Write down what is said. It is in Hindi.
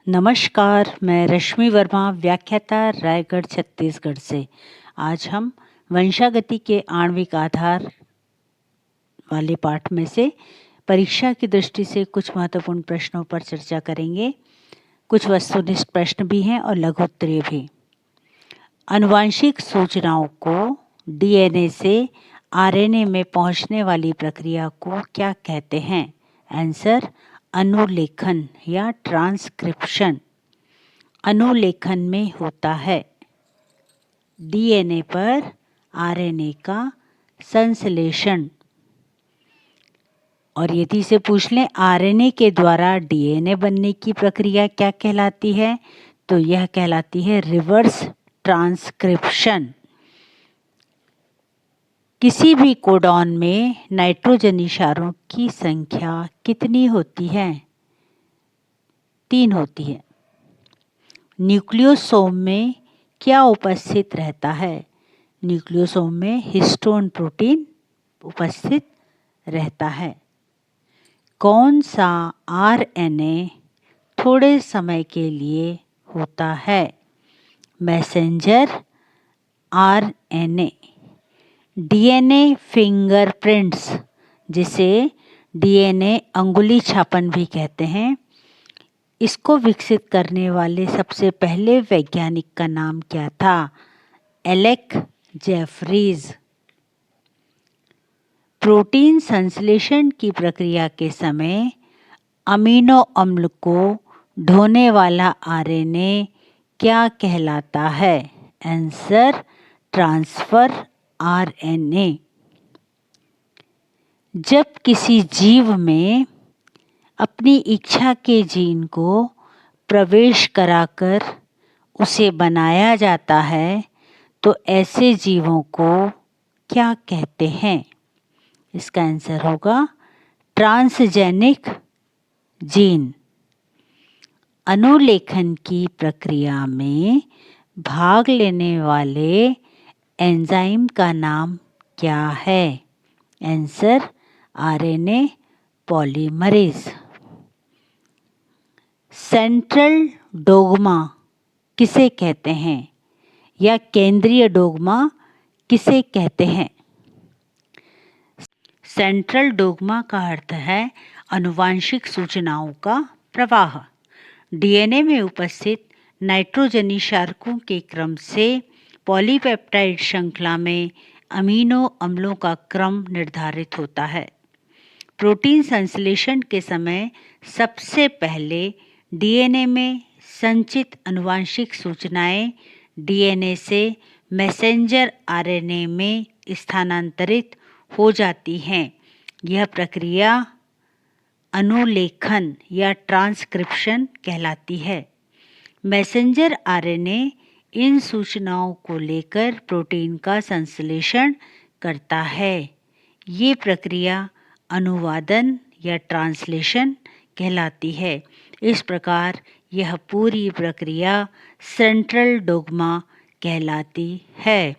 नमस्कार, मैं रश्मि वर्मा, व्याख्याता, रायगढ़ छत्तीसगढ़ से। आज हम वंशागति के आणविक आधार वाले पाठ में से परीक्षा की दृष्टि से कुछ महत्वपूर्ण प्रश्नों पर चर्चा करेंगे। कुछ वस्तुनिष्ठ प्रश्न भी हैं और लघु उत्तरीय भी। आनुवांशिक सूचनाओं को डीएनए से आरएनए में पहुंचने वाली प्रक्रिया को क्या कहते हैं? आंसर, अनुलेखन या ट्रांसक्रिप्शन। अनुलेखन में होता है डीएनए पर आरएनए का संश्लेषण। और यदि से पूछ लें आरएनए के द्वारा डीएनए बनने की प्रक्रिया क्या कहलाती है, तो यह कहलाती है रिवर्स ट्रांसक्रिप्शन। किसी भी कोडॉन में नाइट्रोजन इशारों की संख्या कितनी होती है? 3 होती है। न्यूक्लियोसोम में क्या उपस्थित रहता है? न्यूक्लियोसोम में हिस्टोन प्रोटीन उपस्थित रहता है। कौन सा आरएनए थोड़े समय के लिए होता है? Messenger RNA. डीएनए फिंगरप्रिंट्स, जिसे डीएनए अंगुली छापन भी कहते हैं, इसको विकसित करने वाले सबसे पहले वैज्ञानिक का नाम क्या था? Alec Jefferies. प्रोटीन संश्लेषण की प्रक्रिया के समय अमीनो अम्ल को ढोने वाला आरएनए क्या कहलाता है? Answer, transfer RNA. जब किसी जीव में अपनी इच्छा के जीन को प्रवेश कराकर उसे बनाया जाता है, तो ऐसे जीवों को क्या कहते हैं? इसका आंसर होगा ट्रांसजेनिक जीन। अनुलेखन की प्रक्रिया में भाग लेने वाले एंजाइम का नाम क्या है? Answer, RNA polymerase. Central dogma किसे कहते हैं, या केंद्रीय डोग्मा किसे कहते हैं? सेंट्रल डोग्मा का अर्थ है आनुवांशिक सूचनाओं का प्रवाह। डीएनए में उपस्थित नाइट्रोजनी क्षारकों के क्रम से पॉलीपेप्टाइड श्रृंखला में अमीनो अम्लों का क्रम निर्धारित होता है। प्रोटीन संश्लेषण के समय सबसे पहले डीएनए में संचित आनुवांशिक सूचनाएं डीएनए से मैसेंजर आरएनए में स्थानांतरित हो जाती हैं। यह प्रक्रिया अनुलेखन या ट्रांसक्रिप्शन कहलाती है। मैसेंजर आरएनए इन सूचनाओं को लेकर प्रोटीन का संश्लेषण करता है। ये प्रक्रिया अनुवादन या ट्रांसलेशन कहलाती है। इस प्रकार यह पूरी प्रक्रिया सेंट्रल डोग्मा कहलाती है।